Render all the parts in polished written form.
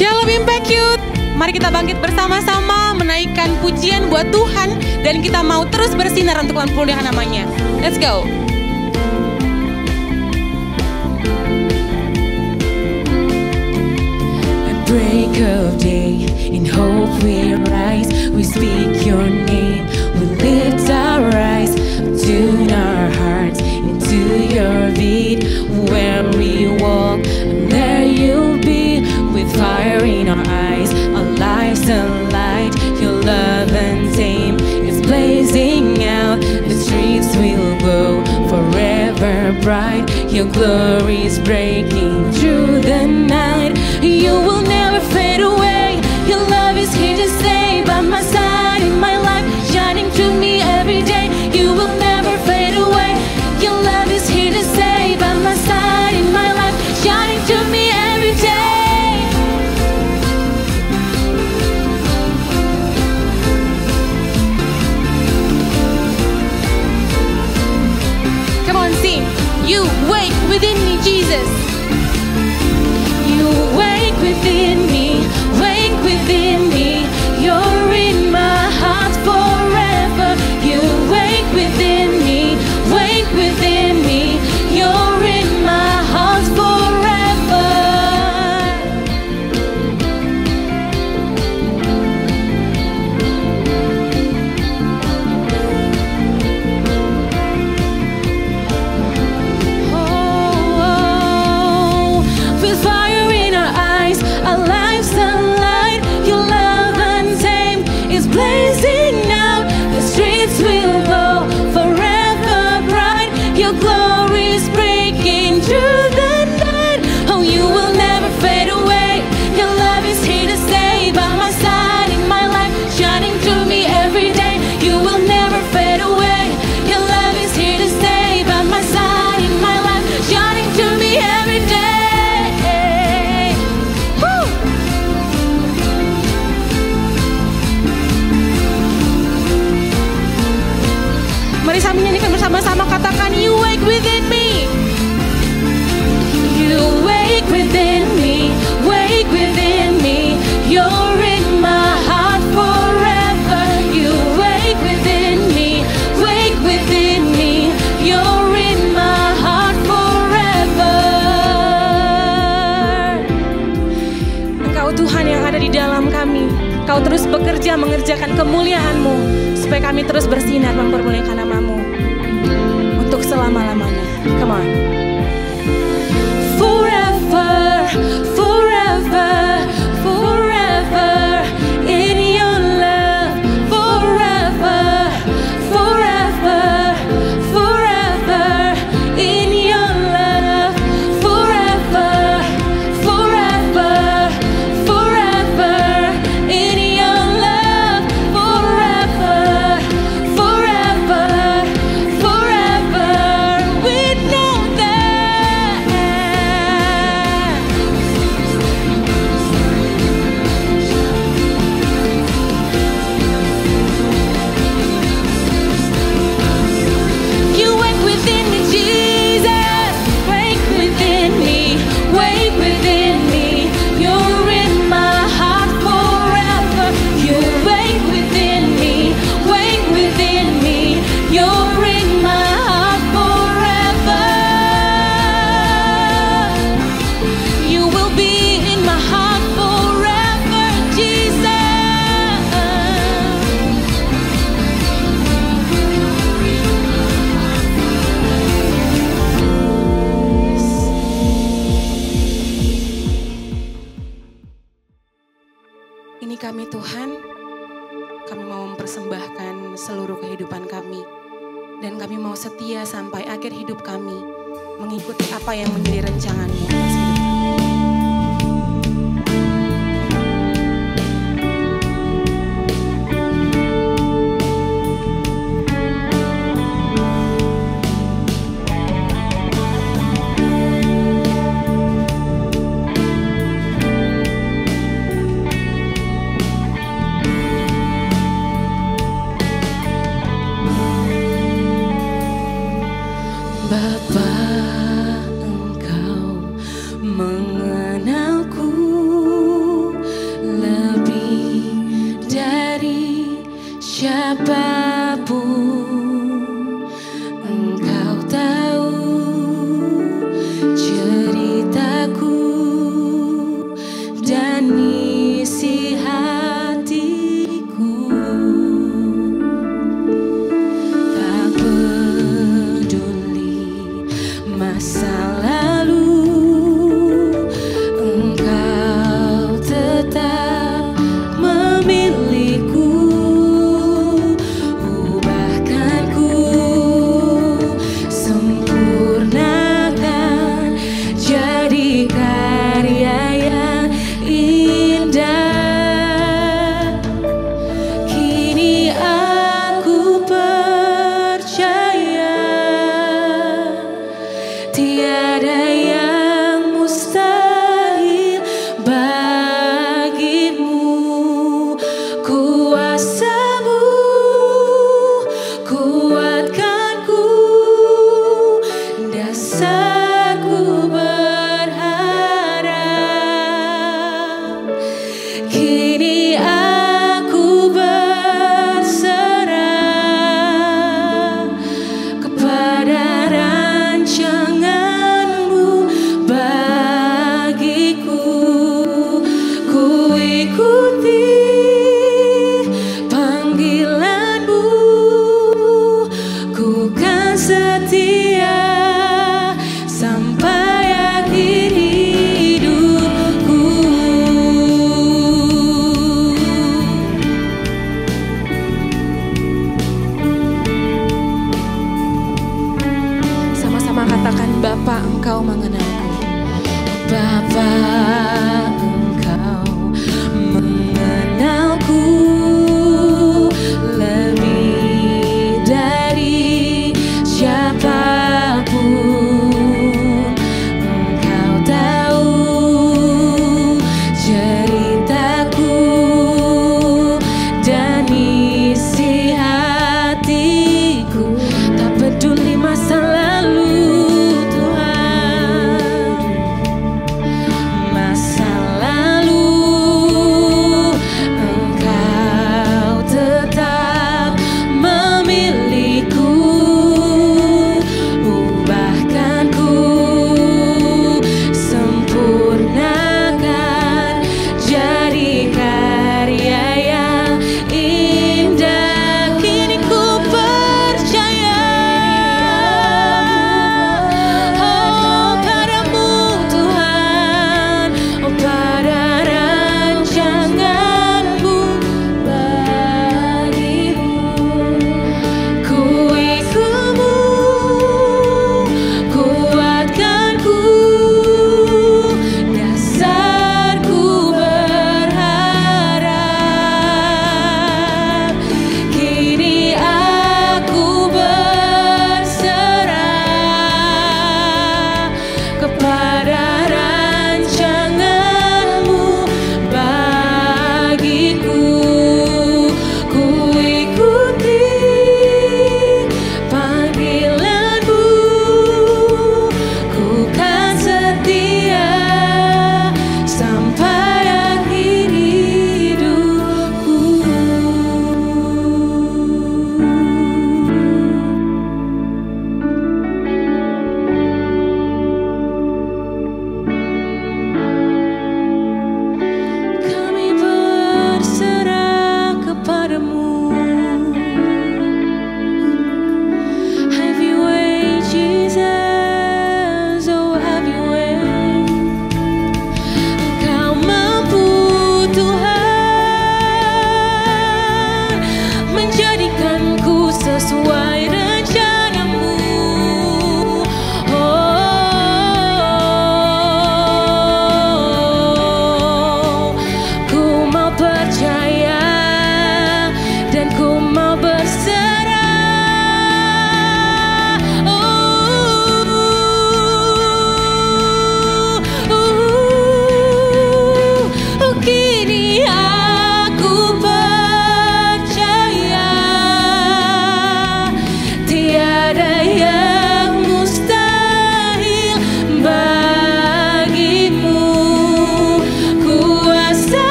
Shalom Impact Youth. Mari kita bangkit bersama-sama menaikkan pujian buat Tuhan dan kita mau terus bersinar untuk memuliakan namanya. Let's go. Break of day, in hope we rise, we speak your name, we lift our eyes, tune our hearts into your beat, where we walk, and there you'll be, with fire in our eyes, our lives alight, your love untamed is blazing out, the streets will glow, forever bright, your glory is breaking through the night, you will never fade away, your love is here to stay by my side in my life, shining through me every day, you will never fade away, your love is here to stay by my side in my life, shining through me every day. Come on, sing. You wake within me, Jesus. You wake within me, wake within me. You're in my heart forever. You wake within me, wake within me. You're in my heart forever. Oh, with fire in our eyes, our lives alight, your love untamed is blazing out, the streets will glow, forever bright, your glory is breaking through the night, oh you will never fade away, your love is here to stay by my side in my life, shining through me every day, you will never fade away, your love is here to stay by my side in my life, shining through me every day. Woo! Mari kami nyanyikan bersama-sama, katakan you wake within me. You wake within me, wake within me. You're in my heart forever. You wake within me, wake within me. You're in my heart forever. Engkau Tuhan yang ada di dalam kami. Kau terus bekerja mengerjakan kemuliaan-Mu supaya kami terus bersinar mempermuliakan nama-Mu untuk selama-lamanya. Come on. Forever, forever, forever in your love. Forever, forever, forever in your love. Forever, forever, forever in your love. Forever, forever, forever. We know that. You wake within me, Jesus. Wake within me, wake within me. You're in my heart forever. You wake within me, wake within me. You're in my heart forever. You will be in my heart forever, Jesus. Ini kami Tuhan, kami mau mempersembahkan seluruh kehidupan kami. Dan kami mau setia sampai akhir hidup kami, mengikuti apa yang menjadi rencangan-Mu atas hidup kami. Bapa, Engkau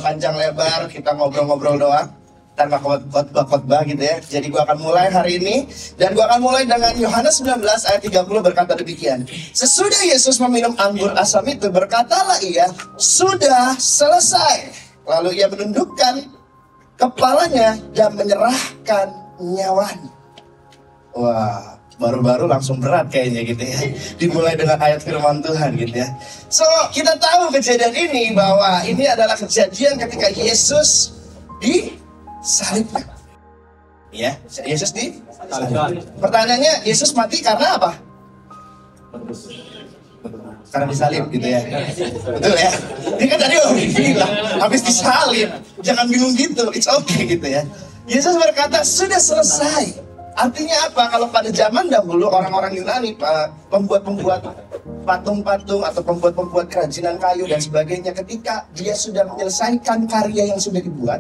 panjang lebar, kita ngobrol-ngobrol doang tanpa khotbah gitu ya. Jadi gue akan mulai hari ini, dan gue akan mulai dengan Yohanes 19 ayat 30 berkata demikian. Sesudah Yesus meminum anggur asam itu, berkatalah ia, sudah selesai. Lalu ia menundukkan kepalanya dan menyerahkan nyawanya. Wah, baru-baru langsung berat kayaknya gitu ya. Dimulai dengan ayat firman Tuhan gitu ya. So, kita tahu kejadian ini bahwa ini adalah kejadian ketika Yesus disalibkan. Ya, Yesus disalibkan. Pertanyaannya, Yesus mati karena apa? Karena disalib gitu ya. Betul ya. Ini kan tadi orang bilang habis disalib, jangan bingung gitu. It's okay gitu ya. Yesus berkata sudah selesai. Artinya apa? Kalau pada zaman dahulu orang-orang Yunani, pembuat-pembuat patung-patung atau pembuat-pembuat kerajinan kayu dan sebagainya, ketika dia sudah menyelesaikan karya yang sudah dibuat,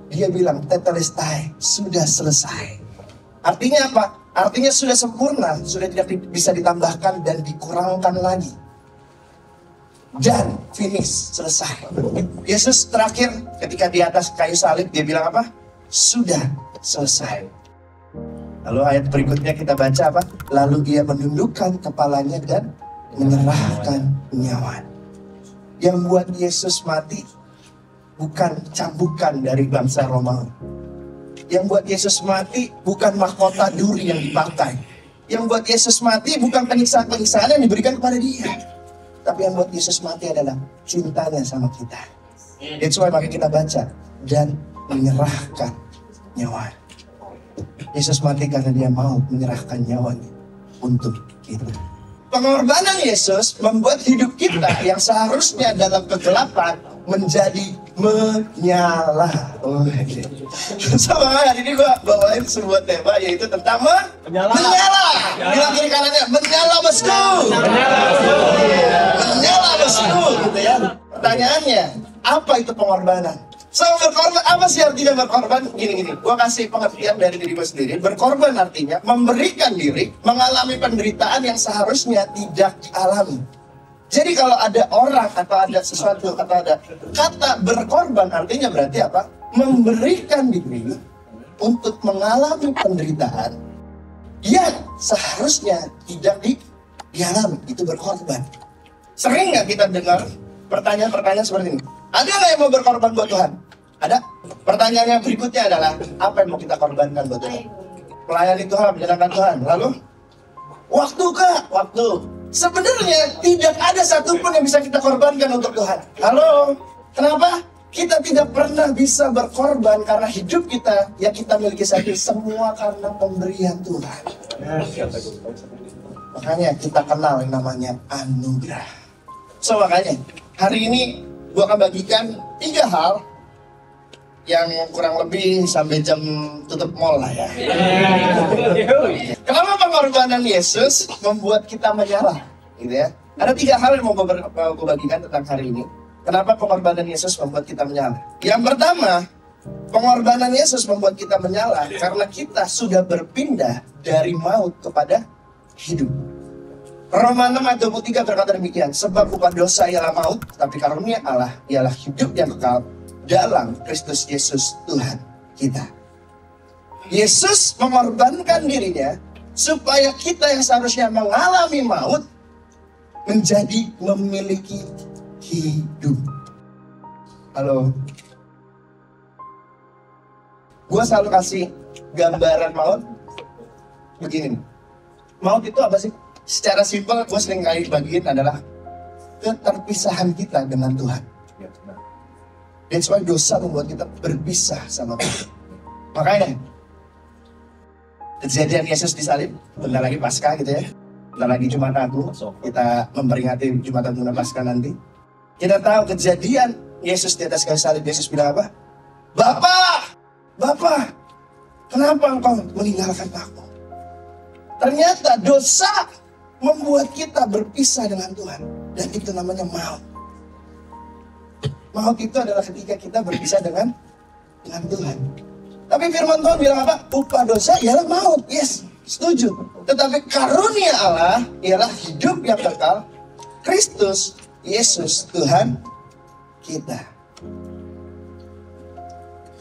dia bilang tetelestai, sudah selesai. Artinya apa? Artinya sudah sempurna, sudah tidak bisa ditambahkan dan dikurangkan lagi. Dan finish, selesai. Yesus terakhir ketika di atas kayu salib, dia bilang apa? Sudah selesai. Lalu ayat berikutnya kita baca apa? Lalu ia menundukkan kepalanya dan menyerahkan nyawa. Yang buat Yesus mati bukan cambukan dari bangsa Romawi. Yang buat Yesus mati bukan mahkota duri yang dipakai. Yang buat Yesus mati bukan penyiksaan-penyiksaan yang diberikan kepada dia. Tapi yang buat Yesus mati adalah cintanya sama kita. That's why maka kita baca dan menyerahkan nyawa. Yesus mati karena dia mau menyerahkan nyawanya untuk kita. Pengorbanan Yesus membuat hidup kita yang seharusnya dalam kegelapan menjadi menyala. Sama hari ini gue bawain sebuah tema yaitu tentang menyala. Bilang kiri kanannya, menyala bosku. Menyala bosku, gitu ya. Pertanyaannya, apa itu pengorbanan? So, berkorban, apa sih artinya berkorban? Gini, gue kasih pengertian dari diri gue sendiri. Berkorban artinya memberikan diri, mengalami penderitaan yang seharusnya tidak dialami. Jadi kalau ada orang atau ada sesuatu atau ada kata berkorban, artinya berarti apa? Memberikan diri untuk mengalami penderitaan yang seharusnya tidak dialami. Itu berkorban. Sering nggak kita dengar pertanyaan-pertanyaan seperti ini? Ada nggak yang mau berkorban buat Tuhan? Ada. Pertanyaannya berikutnya adalah, apa yang mau kita korbankan buat Tuhan? Melayani Tuhan, menyenangkan Tuhan. Lalu, waktu kah? Waktu. Sebenarnya tidak ada satupun yang bisa kita korbankan untuk Tuhan. Halo, kenapa? Kita tidak pernah bisa berkorban karena hidup kita yang kita miliki saat ini semua karena pemberian Tuhan. Makanya kita kenal yang namanya anugerah. So makanya hari ini gue akan bagikan 3 hal yang kurang lebih sampai jam tutup mall lah ya. Kenapa pengorbanan Yesus membuat kita menyala? Gitu ya. Ada 3 hal yang mau gue bagikan tentang hari ini. Kenapa pengorbanan Yesus membuat kita menyala? Yang pertama, pengorbanan Yesus membuat kita menyala karena kita sudah berpindah dari maut kepada hidup. Roma 6 ayat 23 berkata demikian, sebab upah dosa ialah maut, tapi karunia Allah ialah hidup yang kekal dalam Kristus Yesus Tuhan kita. Yesus mengorbankan dirinya supaya kita yang seharusnya mengalami maut menjadi memiliki hidup. Halo. Gua selalu kasih gambaran maut begini. Maut itu apa sih? Secara simpel gue sering kali bagiin adalah keterpisahan kita dengan Tuhan. That's why dosa membuat kita berpisah sama Tuhan. Makanya kejadian Yesus disalib, bentar lagi Paskah gitu ya. Bentar lagi Jumat Agung, kita memperingati Jumat Agung dan Paskah nanti. Kita tahu kejadian Yesus di atas kayu salib, Yesus bilang apa? Bapa, kenapa engkau meninggalkan aku? Ternyata dosa membuat kita berpisah dengan Tuhan. Dan itu namanya maut. Maut itu adalah ketika kita berpisah dengan Tuhan. Tapi firman Tuhan bilang apa? Upah dosa ialah maut. Yes, setuju. Tetapi karunia Allah ialah hidup yang kekal. Kristus Yesus Tuhan kita.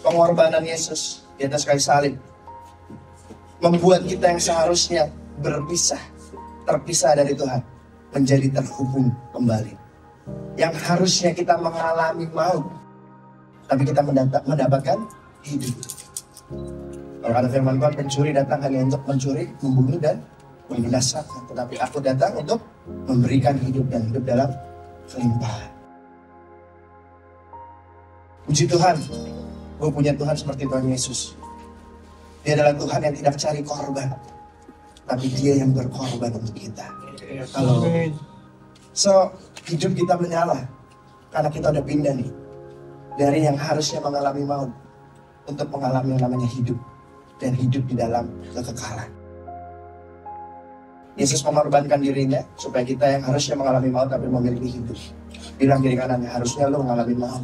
pengorbanan Yesus di atas kayu salib membuat kita yang seharusnya terpisah dari Tuhan menjadi terhubung kembali. Yang harusnya kita mengalami maut, tapi kita mendapatkan hidup. Kalau ada firman Tuhan, pencuri datang hanya untuk mencuri, membunuh dan membinasakan, tetapi aku datang untuk memberikan hidup dan hidup dalam kelimpahan. Puji Tuhan, gue punya Tuhan seperti Tuhan Yesus. Dia adalah Tuhan yang tidak cari korban, tapi Dia yang berkorban untuk kita. Halo. So, hidup kita menyala karena kita udah pindah nih dari yang harusnya mengalami maut untuk mengalami yang namanya hidup, dan hidup di dalam kekekalan. Yesus mengorbankan dirinya supaya kita yang harusnya mengalami maut tapi memiliki hidup. Bilang kiri kanannya, harusnya lo mengalami maut,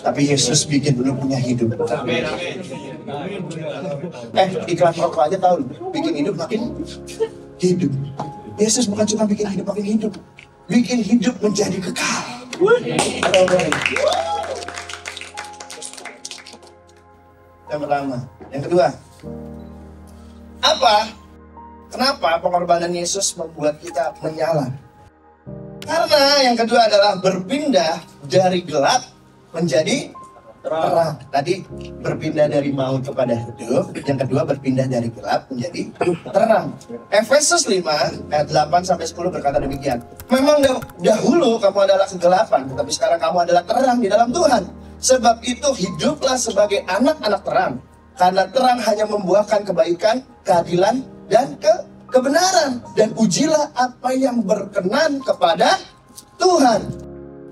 tapi Yesus bikin lo punya hidup. Iklan rokok aja tahu, bikin hidup makin hidup. Yesus bukan cuma bikin hidup makin hidup, bikin hidup menjadi kekal. Yang pertama. Yang kedua, apa? Kenapa pengorbanan Yesus membuat kita menyala? Karena yang kedua adalah berpindah dari gelap menjadi terang. Tadi berpindah dari maut kepada hidup. Yang kedua berpindah dari gelap menjadi terang. Efesus 5 ayat 8-10 berkata demikian. Memang dahulu kamu adalah kegelapan, tetapi sekarang kamu adalah terang di dalam Tuhan. Sebab itu hiduplah sebagai anak-anak terang. Karena terang hanya membuahkan kebaikan, keadilan, dan kebenaran. Dan ujilah apa yang berkenan kepada Tuhan.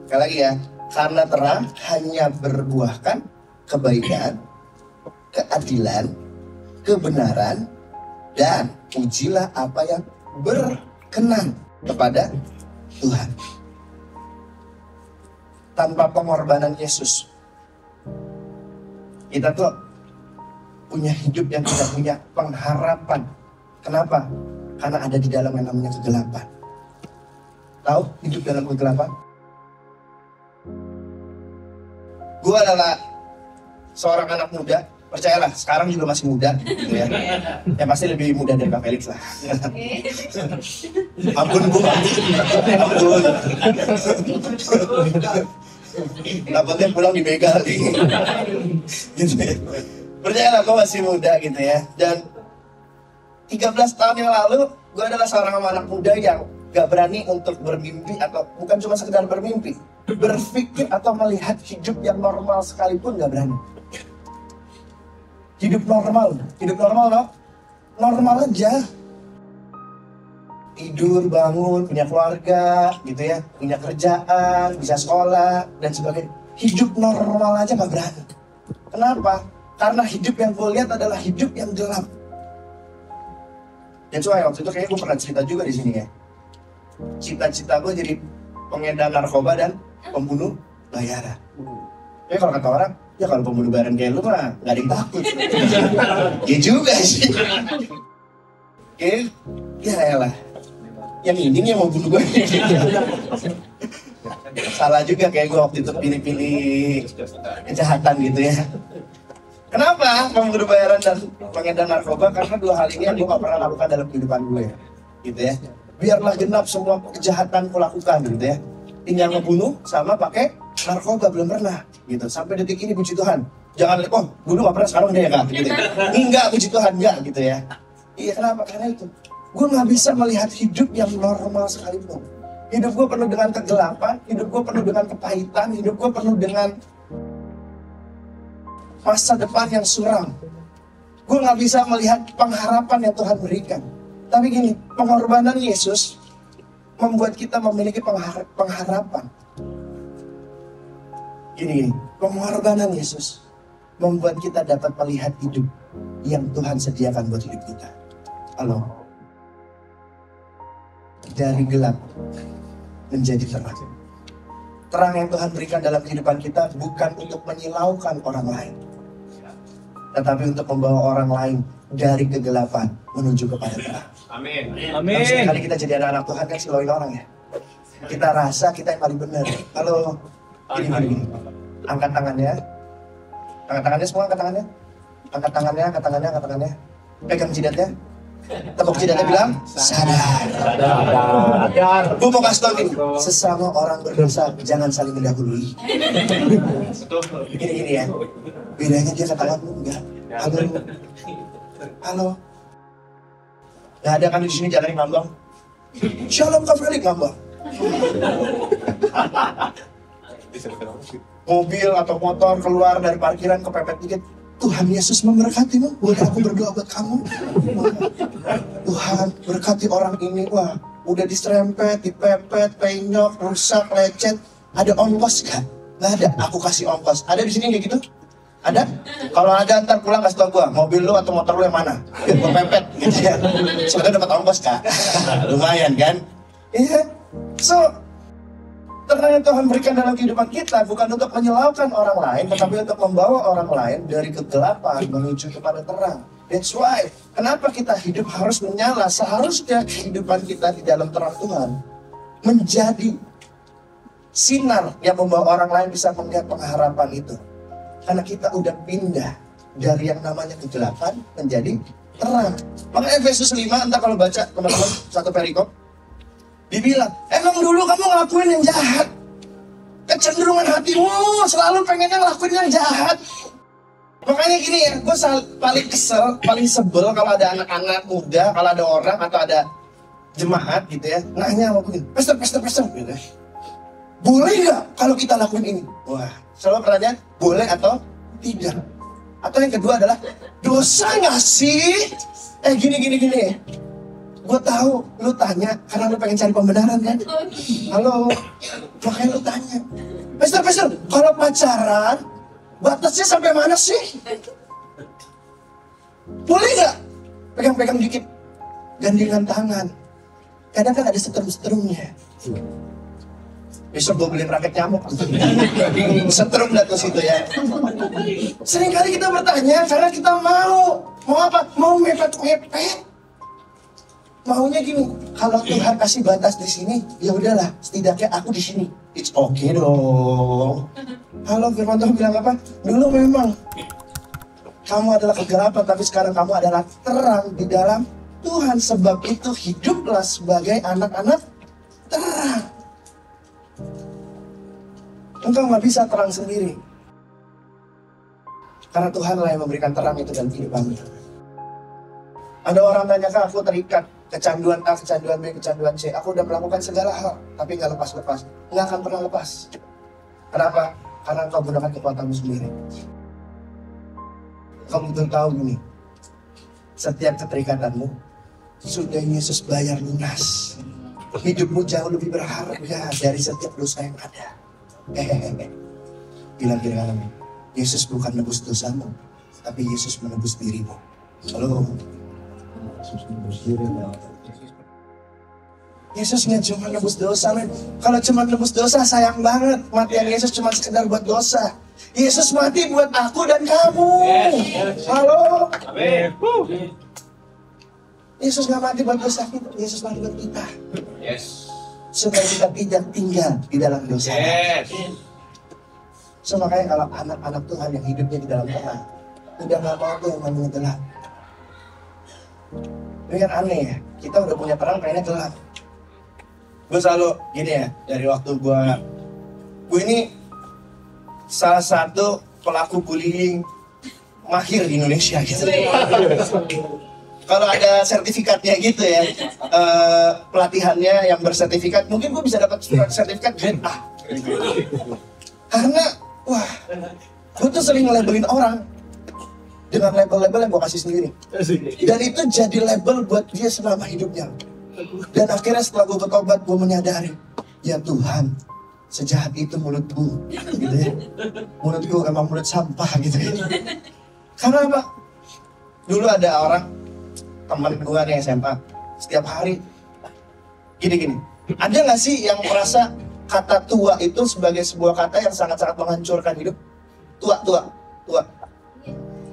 Sekali lagi ya. Karena terang hanya berbuahkan kebaikan, keadilan, kebenaran, dan ujilah apa yang berkenan kepada Tuhan. Tanpa pengorbanan Yesus, kita tuh punya hidup yang tidak punya pengharapan. Kenapa? Karena ada di dalam yang namanya kegelapan. Tahu hidup dalam kegelapan? Gue adalah seorang anak muda, percayalah sekarang juga masih muda gitu ya. Ya pasti lebih muda dari Kak Felix lah. Ampun Bu, ampun. Dapatnya pulang dibegal gitu ya. Percayalah gue masih muda gitu ya. Dan 13 tahun yang lalu gue adalah seorang anak muda yang gak berani untuk bermimpi, atau bukan cuma sekedar bermimpi, berpikir atau melihat hidup yang normal sekalipun gak berani. Hidup normal no? Normal aja. Tidur, bangun, punya keluarga gitu ya, punya kerjaan, bisa sekolah dan sebagainya. Hidup normal aja gak berani. Kenapa? Karena hidup yang gue lihat adalah hidup yang gelap. Dan soalnya waktu itu kayaknya gue pernah cerita juga di sini ya. Cita-cita gue jadi pengedar narkoba dan pembunuh bayaran. Ya kalau kata orang, ya kalau pembunuh bayaran kayak lu mah gak ada yang takut. Ya juga sih. Ya elah. Yang ini yang mau bunuh gue. Salah juga kayak gue waktu itu pilih-pilih kejahatan gitu ya. Kenapa pembunuh bayaran dan pengedar narkoba? Karena dua hal ini yang gue gak pernah lakukan dalam kehidupan gue gitu ya. Biarlah genap semua kejahatan ku lakukan gitu ya. Tinggal ngebunuh sama pakai narkoba belum pernah gitu. Sampai detik ini puji Tuhan. Jangan lihat, oh bunuh gak pernah sekarang udah ya kak gitu. Enggak, puji Tuhan, enggak gitu ya. Iya kenapa? Karena itu gue gak bisa melihat hidup yang normal sekalipun. Hidup gue penuh dengan kegelapan, hidup gue penuh dengan kepahitan, hidup gue penuh dengan masa depan yang suram. Gue gak bisa melihat pengharapan yang Tuhan berikan. Tapi gini, pengorbanan Yesus membuat kita memiliki pengharapan. Gini, pengorbanan Yesus membuat kita dapat melihat hidup yang Tuhan sediakan buat hidup kita. Halo. Dari gelap menjadi terang. Terang yang Tuhan berikan dalam kehidupan kita bukan untuk menyilaukan orang lain, tetapi untuk membawa orang lain dari kegelapan menuju kepada terang. Amin. Amin. Sekali kita jadi anak-anak Tuhan kan silauin orang ya. Kita rasa kita yang paling benar. Kalau gini. Angkat tangannya. Angkat tangannya semua, angkat tangannya. Angkat tangannya, angkat tangannya, angkat tangannya. Pegang jidatnya. Tepuk jidatnya bilang, sadar. Gue mau kasih tau nih, sesama orang berdosa jangan saling mendahului. Gini-gini ya. Bedanya dia katakan enggak. Halo. Halo. Gak ada kan di sini jalanin ngambang. Shalom Kak Felix ngambang. Mobil atau motor keluar dari parkiran kepepet dikit. Tuhan Yesus memberkatimu. Boleh aku berdoa buat kamu? Tuhan berkati orang ini. Wah, udah diserempet, dipepet, penyok, rusak, lecet. Ada ongkos gak? Gak ada. Aku kasih ongkos. Ada di sini kayak gitu? Ada? Kalau ada ntar pulang kasih tau gua. Mobil lu atau motor lu yang mana? Biar gua pepet gitu ya. Sebetulnya dapat ongkos Kak. Lumayan kan? Iya. So, terang yang Tuhan berikan dalam kehidupan kita bukan untuk menyilaukan orang lain, tetapi untuk membawa orang lain dari kegelapan menuju kepada terang. That's why, kenapa kita hidup harus menyala? Seharusnya kehidupan kita di dalam terang Tuhan menjadi sinar yang membawa orang lain bisa melihat pengharapan itu. Karena kita udah pindah dari yang namanya kegelapan menjadi terang. Makanya Efesus 5, entah kalau baca teman-teman satu perikop, dibilang, emang dulu kamu ngelakuin yang jahat. Kecenderungan hatimu selalu pengennya ngelakuin yang jahat. Makanya gini ya, gue paling kesel, paling sebel kalau ada anak-anak muda, kalau ada orang atau ada jemaat gitu ya, nanya sama gue, pastor gitu ya. Boleh nggak kalau kita lakuin ini? Wah, selalu pertanyaan, boleh atau tidak? Atau yang kedua adalah, dosa nggak sih? Gini. Gue tahu lu tanya karena lu pengen cari pembenaran kan? Halo, makanya lu tanya. Pastor, kalau pacaran batasnya sampai mana sih? Boleh nggak? Pegang-pegang dikit, gandengan tangan. Kadang kan ada setrum-setrumnya. Besok gue beliin raket nyamuk. Setrum dah tuh situ ya. Seringkali kita bertanya karena kita mau apa? Mau mepet-mepet. Maunya gini, kalau Tuhan kasih batas di sini, ya udahlah, setidaknya aku di sini. It's okay dong. Halo, firman Tuhan bilang apa? Dulu memang kamu adalah kegelapan, tapi sekarang kamu adalah terang di dalam Tuhan. Sebab itu hiduplah sebagai anak-anak terang. Engkau nggak bisa terang sendiri. Karena Tuhanlah yang memberikan terang itu dalam kehidupanmu. Ada orang tanya, Kak, aku terikat. Kecanduan A, kecanduan B, kecanduan C. Aku udah melakukan segala hal, tapi nggak lepas-lepas. Nggak akan pernah lepas. Kenapa? Karena engkau gunakan kekuatanmu sendiri. Kau betul tahu gini, setiap keterikatanmu sudah Yesus bayar lunas. Hidupmu jauh lebih berharga dari setiap dosa yang ada. Bilang kiri kanan, Yesus bukan menebus dosamu, tapi Yesus menebus dirimu. Halo. Yesus nggak cuma nebus dosa, men. Kalau cuma nebus dosa sayang banget. Matian Yesus cuma sekedar buat dosa. Yesus mati buat aku dan kamu. Halo. Yesus nggak mati buat dosa kita. Yesus mati buat kita. Supaya kita tidak tinggal di dalam dosa. So makanya kalau anak-anak Tuhan yang hidupnya di dalam terang, udah nggak mau tuh yang namanya gelap. Ini kan aneh ya, kita udah punya terang pengennya gelap. Gue selalu gini ya, dari waktu gue ini salah satu pelaku bullying mahir di Indonesia gitu. Kalau ada sertifikatnya gitu ya, pelatihannya yang bersertifikat, mungkin gue bisa dapat sertifikat grade A. Karena, wah, gue tuh sering nge-labelin orang dengan label-label yang gue kasih sendiri. Dan itu jadi label buat dia selama hidupnya. Dan akhirnya setelah gue bertobat, gue menyadari, ya Tuhan, sejahat itu mulutku, gitu ya. Mulutku emang mulut sampah gitu ya. Karena apa? Dulu ada orang, teman gue nih SMA, setiap hari, gini-gini. Ada gak sih yang merasa kata tua itu sebagai sebuah kata yang sangat-sangat menghancurkan hidup? Tua.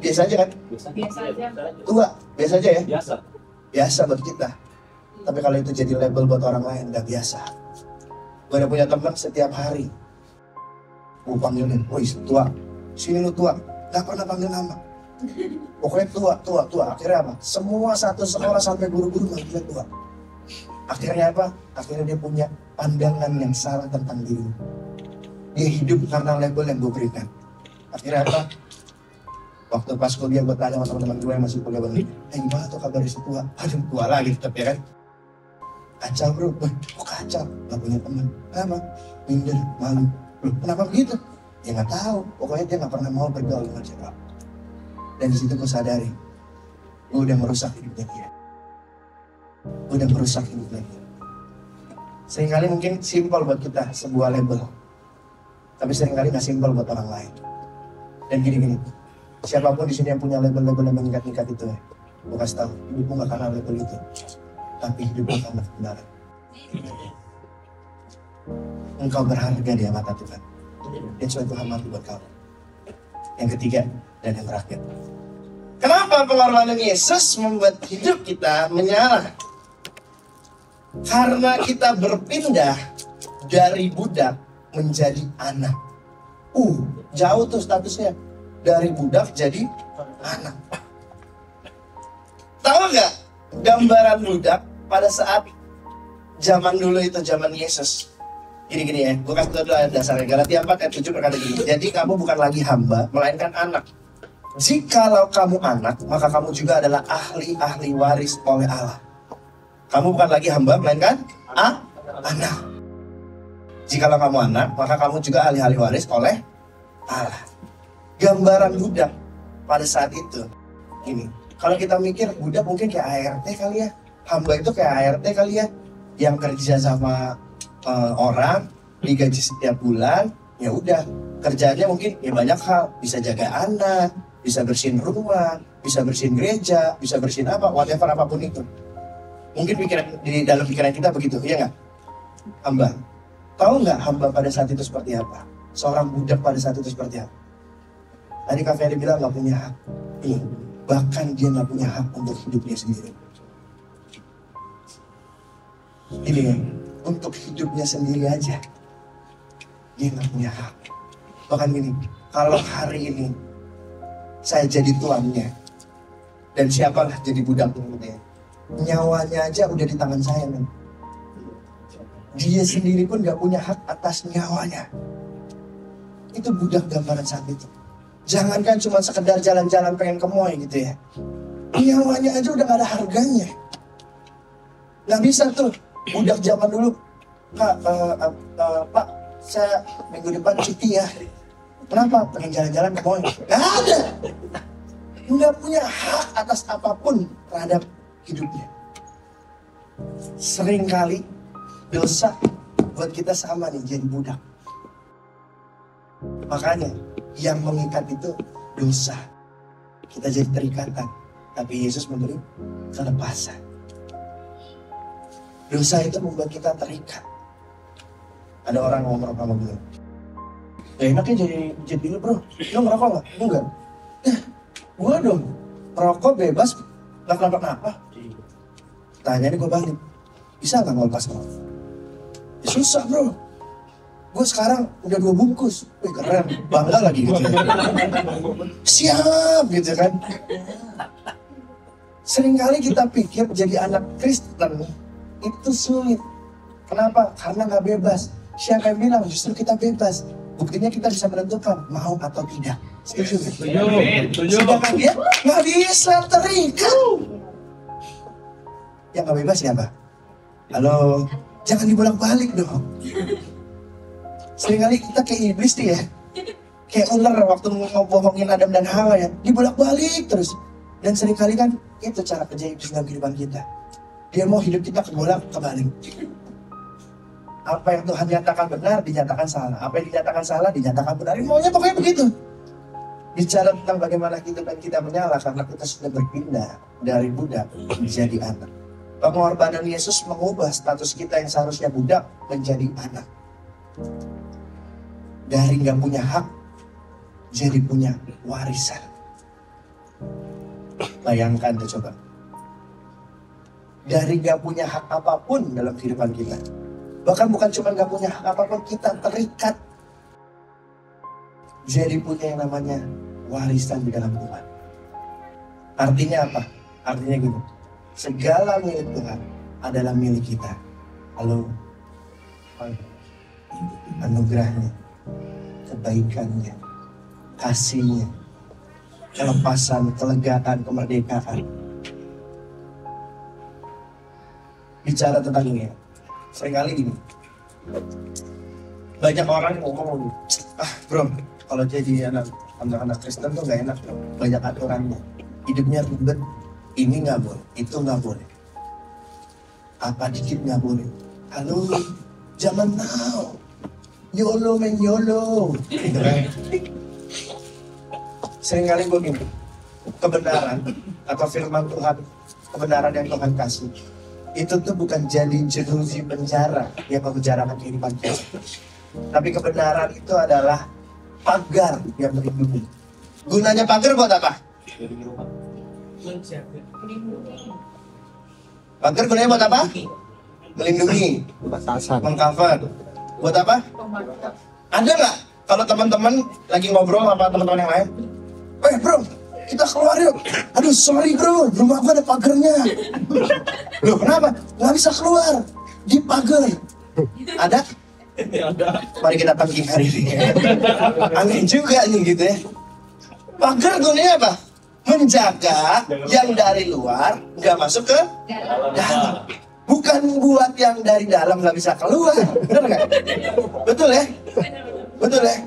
Biasa aja kan? Biasa aja. Tua, biasa aja ya? Biasa buat kita. Tapi kalau itu jadi label buat orang lain, gak biasa. Gue udah punya teman setiap hari Gue panggilin, woi tua, sini lu tua. Gak pernah panggil nama. Pokoknya tua. Akhirnya apa? Semua satu sekolah sampai guru-guru manggilnya tua. Akhirnya apa? Akhirnya dia punya pandangan yang salah tentang diri. Dia hidup karena label yang gue berikan. Akhirnya apa? Waktu pas kuliah gue tanya sama teman-teman gue yang masih kuliah banget, gimana tuh kabar si tua? Aduh tua lagi tetap ya kan? Kacau bro, kok kacau? Gak punya teman. Kenapa? Minder, malu. Loh kenapa begitu? Ya gak tahu. Pokoknya dia gak pernah mau bergaul dengan siapa. Dan disitu gue sadari, gue udah merusak hidupnya dia. Gue udah merusak hidupnya dia. Seringkali mungkin simpel buat kita sebuah label, tapi seringkali gak simpel buat orang lain. Dan gini-gini, siapapun di sini yang punya label-label yang mengikat-ikat itu ya, gue kasih tahu, hidupmu gak karena label itu, tapi hidupmu karena kebenaran. Engkau berharga di mata Tuhan. Dan suatu Tuhan mati buat kamu. Yang ketiga dan yang terakhir, kenapa pengorbanan Yesus membuat hidup kita menyala? Karena kita berpindah dari budak menjadi anak. Jauh tuh statusnya. Dari budak jadi anak. Tahu nggak gambaran budak pada saat zaman dulu itu, zaman Yesus? Gini-gini ya, gue kasih dulu ayat dasarnya. Galatia 4 ayat 7 berkata gini, jadi kamu bukan lagi hamba, melainkan anak. Jikalau kamu anak, maka kamu juga adalah ahli-ahli waris oleh Allah. Kamu bukan lagi hamba, melainkan anak. Jikalau kamu anak, maka kamu juga ahli-ahli waris oleh Allah. Gambaran budak pada saat itu, ini. Kalau kita mikir budak mungkin kayak ART kali ya, hamba itu kayak ART kali ya, yang kerja sama orang, digaji setiap bulan, ya udah kerjanya mungkin ya banyak hal, bisa jaga anak, bisa bersihin rumah, bisa bersihin gereja, bisa bersihin apa, whatever apapun itu. Mungkin di dalam pikiran kita begitu, ya nggak? Hamba. Tahu nggak hamba pada saat itu seperti apa? Seorang budak pada saat itu seperti apa? Tadi Kak Ferry bilang nggak punya hak. Bahkan dia nggak punya hak untuk hidupnya sendiri. Ini ya, untuk hidupnya sendiri aja dia nggak punya hak. Bahkan gini, kalau hari ini saya jadi tuannya dan siapalah jadi budaknya, nyawanya aja udah di tangan saya men. Dia sendiri pun nggak punya hak atas nyawanya. Itu budak gambaran saat itu. Jangankan cuma sekedar jalan-jalan pengen ke moy gitu ya, nyawanya aja udah gak ada harganya. Gak bisa tuh budak zaman dulu, Pak, saya minggu depan cuti ya. Kenapa? Pengen jalan-jalan ke moy. Gak ada. Gak punya hak atas apapun terhadap hidupnya. Seringkali dosa buat kita sama nih, jadi budak. Makanya yang mengikat itu dosa. Kita jadi terikatan. Tapi Yesus memberi kelepasan. Dosa itu membuat kita terikat. Ada orang ngomong sama gue, ya enaknya jadi dulu bro, lo ngerokok gak? Enggak. Gue dong, rokok bebas, gak kenapa-kenapa. Tanya nih gue balik, bisa gak ngelepas rokok? Ya susah bro. Gue sekarang udah 2 bungkus, wih keren, bangga lagi gitu ya. Siap gitu kan. Seringkali kita pikir jadi anak Kristen itu sulit. Kenapa? Karena gak bebas. Siapa yang bilang? Justru kita bebas. Buktinya kita bisa menentukan mau atau tidak. Setuju? Sedangkan dia gak bisa terikat. Yang gak bebas siapa? Halo, jangan dibolak-balik dong. Seringkali kita kayak iblis nih ya, kayak ular waktu ngebohongin Adam dan Hawa ya, dibolak-balik terus. Dan seringkali kan itu cara kerja iblis dalam kehidupan kita. Dia mau hidup kita kebolak-balik. Apa yang Tuhan nyatakan benar, dinyatakan salah. Apa yang dinyatakan salah, dinyatakan benar. Maunya pokoknya begitu. Bicara tentang bagaimana kehidupan kita menyala karena kita sudah berpindah dari budak menjadi anak. Pengorbanan Yesus mengubah status kita yang seharusnya budak menjadi anak. Dari nggak punya hak jadi punya warisan. Bayangkan tuh coba. Dari nggak punya hak apapun dalam kehidupan kita, bahkan bukan cuma nggak punya hak apapun, kita terikat jadi punya yang namanya warisan di dalam Tuhan. Artinya apa? Artinya gini, segala milik Tuhan adalah milik kita. Halo, anugerahnya, kebaikannya, kasihnya, kelepasan, kelegaan, kemerdekaan. Bicara tentang ini ya, seringkali gini, banyak orang yang ngomong, bro, kalau jadi anak Kristen tuh gak enak, bro. Banyak aturannya, hidupnya ribet, ini gak boleh, itu gak boleh, apa dikit gak boleh. Halo, zaman now, YOLO men YOLO, gitu kan. Seringkali gue gini, kebenaran atau firman Tuhan, kebenaran yang Tuhan kasih, itu tuh bukan jadi jeruji penjara yang memenjarakan kehidupan kita. Tapi kebenaran itu adalah pagar yang melindungi. Gunanya pagar buat apa? Pagar gunanya buat apa? Melindungi, mengcover. Buat apa? Ada nggak kalau teman-teman lagi ngobrol sama teman-teman yang lain? Bro, kita keluar yuk. Aduh sorry bro, rumah gua ada pagarnya. Loh kenapa? Nggak bisa keluar, di pagar. Ada? Mari kita tagih hari ini. Aneh juga nih gitu ya. Pagar gunanya apa? Menjaga yang dari luar nggak masuk ke dalam. Bukan buat yang dari dalam nggak bisa keluar. Benar nggak? Betul ya? Betul ya?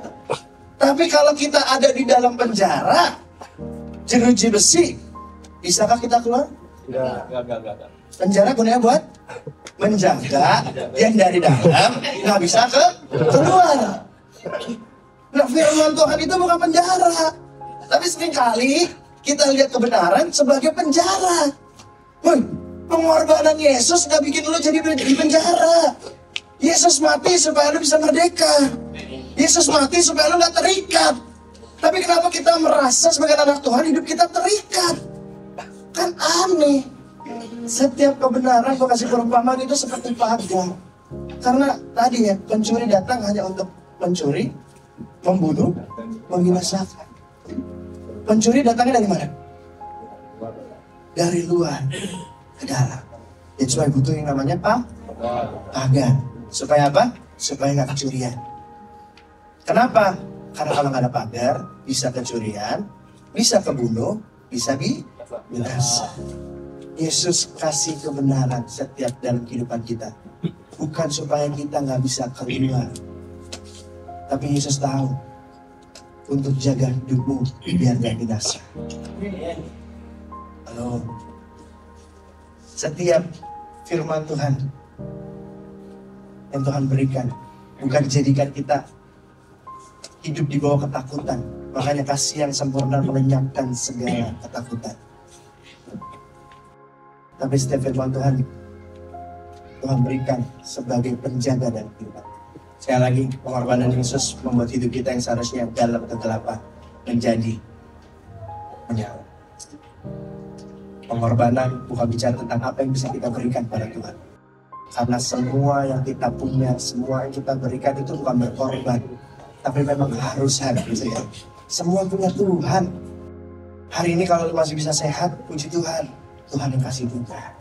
Tapi kalau kita ada di dalam penjara, jeruji besi, bisakah kita keluar? Enggak. Penjara gunanya buat menjaga yang dari dalam nggak bisa keluar. Nah, firman Tuhan itu bukan penjara. Tapi seringkali kita lihat kebenaran sebagai penjara. Pengorbanan Yesus nggak bikin lo jadi di penjara. Yesus mati supaya lo bisa merdeka. Yesus mati supaya lo nggak terikat. Tapi kenapa kita merasa sebagai anak Tuhan hidup kita terikat? Kan aneh. Setiap kebenaran gue kasih perumpamaan itu seperti pagar. Karena tadi ya, pencuri datang hanya untuk mencuri, membunuh, membinasakan. Pencuri datangnya dari mana? Dari luar ke dalam. That's why butuh yang namanya pagar. Supaya apa? Supaya nggak kecurian. Kenapa? Karena kalau nggak ada pagar, bisa kecurian, bisa kebunuh, bisa binasa. Yesus kasih kebenaran setiap dalam kehidupan kita. Bukan supaya kita nggak bisa keluar. Tapi Yesus tahu untuk jaga hidupmu biar gak binasa. Halo. Setiap firman Tuhan yang Tuhan berikan bukan dijadikan kita hidup di bawah ketakutan. Makanya kasih yang sempurna melenyapkan segala ketakutan. Tapi setiap firman Tuhan berikan sebagai penjaga dan kehidupan. Sekali lagi, pengorbanan Yesus membuat hidup kita yang seharusnya dalam kegelapan menjadi menyala. Pengorbanan bukan bicara tentang apa yang bisa kita berikan pada Tuhan. Karena semua yang kita punya, semua yang kita berikan itu bukan berkorban, tapi memang harus gitu ya. Semua punya Tuhan. Hari ini kalau masih bisa sehat, puji Tuhan. Tuhan yang kasih kita.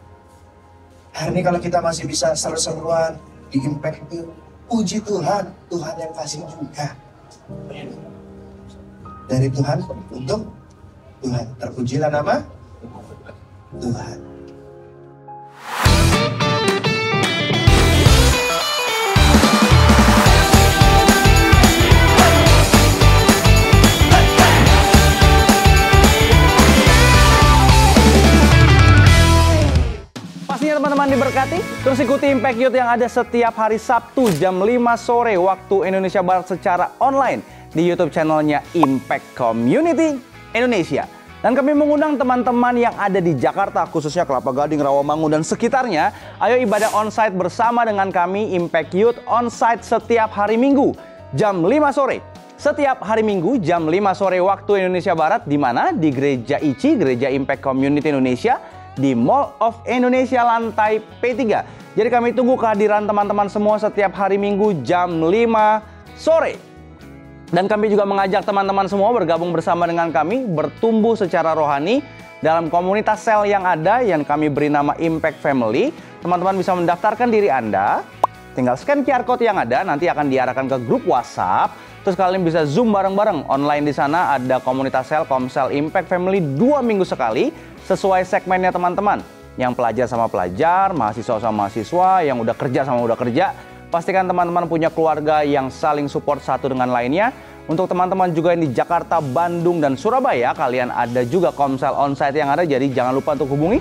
Hari ini kalau kita masih bisa seru-seruan di Impact itu, puji Tuhan, Tuhan yang kasih juga. Dari Tuhan untuk Tuhan. Terpujilah nama Tuhan. Pastinya teman-teman diberkati, terus ikuti Impact Youth yang ada setiap hari Sabtu jam 5 sore waktu Indonesia Barat secara online di YouTube channelnya Impact Community Indonesia. Dan kami mengundang teman-teman yang ada di Jakarta, khususnya Kelapa Gading, Rawamangun, dan sekitarnya. Ayo ibadah onsite bersama dengan kami Impact Youth onsite setiap hari Minggu jam 5 sore. Setiap hari Minggu jam 5 sore waktu Indonesia Barat, di mana? Di Gereja ICI, Gereja Impact Community Indonesia, di Mall of Indonesia lantai P3. Jadi kami tunggu kehadiran teman-teman semua setiap hari Minggu jam 5 sore. Dan kami juga mengajak teman-teman semua bergabung bersama dengan kami, bertumbuh secara rohani dalam komunitas sel yang ada yang kami beri nama Impact Family. Teman-teman bisa mendaftarkan diri Anda, tinggal scan QR Code yang ada, nanti akan diarahkan ke grup WhatsApp. Terus kalian bisa Zoom bareng-bareng online di sana. Ada komunitas sel, Komsel Impact Family 2 minggu sekali sesuai segmennya teman-teman. Yang pelajar sama pelajar, mahasiswa sama mahasiswa, yang udah kerja sama udah kerja. Pastikan teman-teman punya keluarga yang saling support satu dengan lainnya. Untuk teman-teman juga yang di Jakarta, Bandung, dan Surabaya, kalian ada juga Komsel onsite yang ada. Jadi jangan lupa untuk hubungi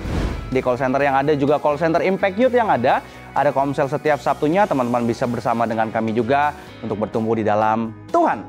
di call center yang ada, juga call center Impact Youth yang ada. Ada Komsel setiap Sabtunya, teman-teman bisa bersama dengan kami juga untuk bertumbuh di dalam Tuhan.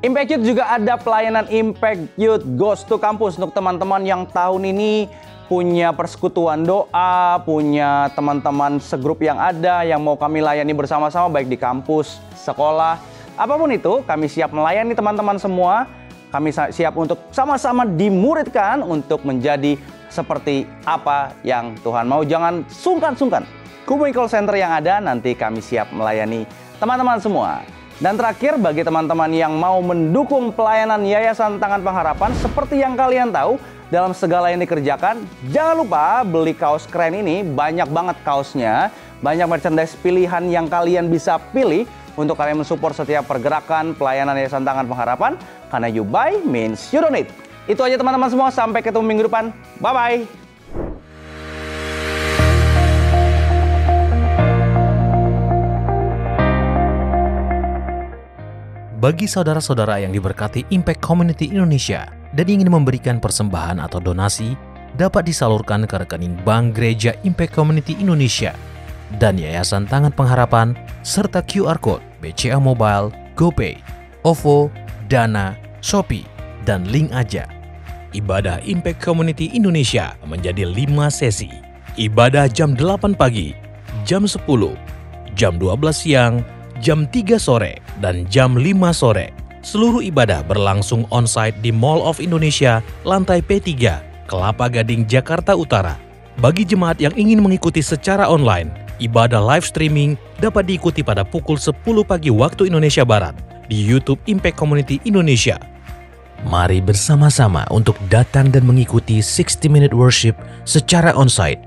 Impact Youth juga ada pelayanan Impact Youth Goes to Campus untuk teman-teman yang tahun ini punya persekutuan doa, punya teman-teman segrup yang ada yang mau kami layani bersama-sama baik di kampus, sekolah, apapun itu, kami siap melayani teman-teman semua. Kami siap untuk sama-sama dimuridkan untuk menjadi seperti apa yang Tuhan mau. Jangan sungkan-sungkan. Hubungi call center yang ada, nanti kami siap melayani teman-teman semua. Dan terakhir, bagi teman-teman yang mau mendukung pelayanan Yayasan Tangan Pengharapan, seperti yang kalian tahu, dalam segala yang dikerjakan, jangan lupa beli kaos keren ini. Banyak banget kaosnya, banyak merchandise pilihan yang kalian bisa pilih untuk kalian mensupport setiap pergerakan pelayanan Yayasan Tangan Pengharapan. Karena you buy means you donate. Itu aja teman-teman semua, sampai ketemu minggu depan. Bye-bye. Bagi saudara-saudara yang diberkati Impact Community Indonesia dan ingin memberikan persembahan atau donasi, dapat disalurkan ke rekening Bank Gereja Impact Community Indonesia dan Yayasan Tangan Pengharapan, serta QR Code BCA Mobile, GoPay, OVO, Dana, Shopee, dan link aja. Ibadah Impact Community Indonesia menjadi 5 sesi. Ibadah jam 8 pagi, jam 10, jam 12 siang, jam 3 sore, dan jam 5 sore. Seluruh ibadah berlangsung onsite di Mall of Indonesia, lantai P3, Kelapa Gading, Jakarta Utara. Bagi jemaat yang ingin mengikuti secara online, ibadah live streaming dapat diikuti pada pukul 10 pagi waktu Indonesia Barat di YouTube Impact Community Indonesia. Mari bersama-sama untuk datang dan mengikuti 60 Minute Worship secara onsite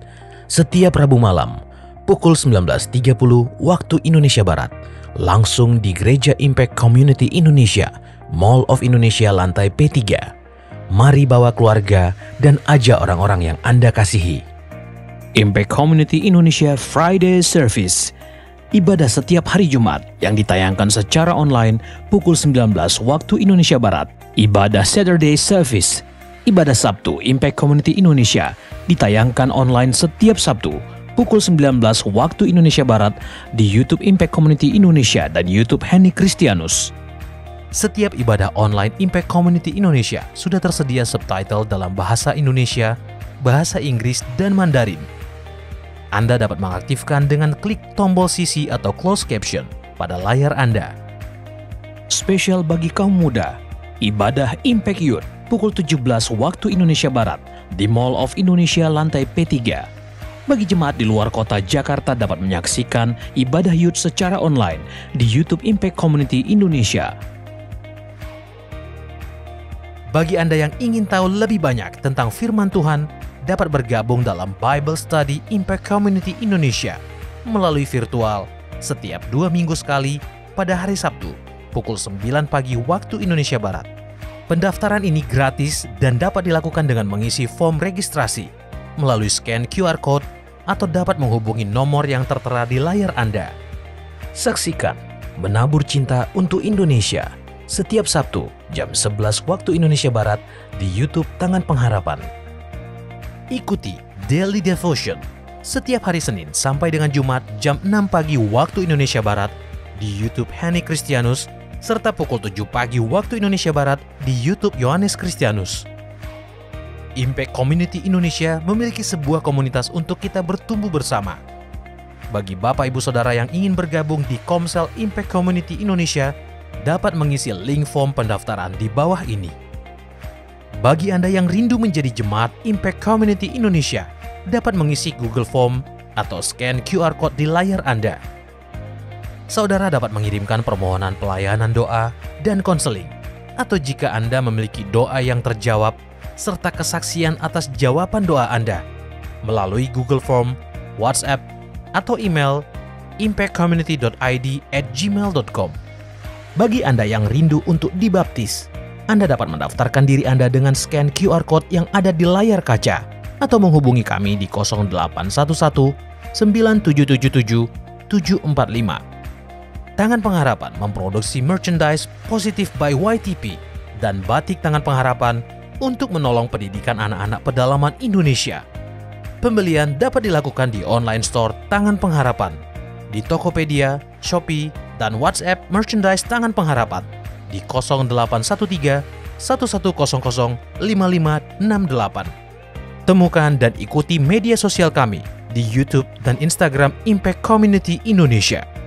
setiap Rabu malam pukul 19.30 waktu Indonesia Barat, langsung di Gereja Impact Community Indonesia, Mall of Indonesia lantai P3. Mari bawa keluarga dan ajak orang-orang yang Anda kasihi. Impact Community Indonesia Friday Service. Ibadah setiap hari Jumat yang ditayangkan secara online pukul 19 waktu Indonesia Barat. Ibadah Saturday Service. Ibadah Sabtu Impact Community Indonesia ditayangkan online setiap Sabtu pukul 19 waktu Indonesia Barat di YouTube Impact Community Indonesia dan YouTube Henny Kristianus. Setiap ibadah online Impact Community Indonesia sudah tersedia subtitle dalam bahasa Indonesia, bahasa Inggris, dan Mandarin. Anda dapat mengaktifkan dengan klik tombol CC atau closed caption pada layar Anda. Spesial bagi kaum muda, ibadah Impact Youth pukul 17 waktu Indonesia Barat di Mall of Indonesia lantai P3. Bagi jemaat di luar kota Jakarta dapat menyaksikan ibadah youth secara online di YouTube Impact Community Indonesia. Bagi Anda yang ingin tahu lebih banyak tentang firman Tuhan, dapat bergabung dalam Bible Study Impact Community Indonesia melalui virtual setiap 2 minggu sekali pada hari Sabtu pukul 9 pagi waktu Indonesia Barat. Pendaftaran ini gratis dan dapat dilakukan dengan mengisi form registrasi melalui scan QR Code atau dapat menghubungi nomor yang tertera di layar Anda. Saksikan Menabur Cinta untuk Indonesia setiap Sabtu jam 11 waktu Indonesia Barat di YouTube Tangan Pengharapan. Ikuti Daily Devotion setiap hari Senin sampai dengan Jumat jam 6 pagi waktu Indonesia Barat di YouTube Henny Kristianus serta pukul 7 pagi waktu Indonesia Barat di YouTube Yohanes Kristianus. Impact Community Indonesia memiliki sebuah komunitas untuk kita bertumbuh bersama. Bagi Bapak Ibu Saudara yang ingin bergabung di Komsel Impact Community Indonesia, dapat mengisi link form pendaftaran di bawah ini. Bagi Anda yang rindu menjadi jemaat Impact Community Indonesia, dapat mengisi Google Form atau scan QR Code di layar Anda. saudara dapat mengirimkan permohonan pelayanan doa dan konseling. Atau jika Anda memiliki doa yang terjawab, serta kesaksian atas jawaban doa Anda, melalui Google Form, WhatsApp, atau email impactcommunity.id@gmail.com. Bagi Anda yang rindu untuk dibaptis, Anda dapat mendaftarkan diri Anda dengan scan QR Code yang ada di layar kaca atau menghubungi kami di 0811 9777 745. Tangan Pengharapan memproduksi merchandise Positive by YTP dan batik Tangan Pengharapan untuk menolong pendidikan anak-anak pedalaman Indonesia. Pembelian dapat dilakukan di online store Tangan Pengharapan, di Tokopedia, Shopee, dan WhatsApp merchandise Tangan Pengharapan di 0813 1100 5568. Temukan dan ikuti media sosial kami di YouTube dan Instagram Impact Community Indonesia.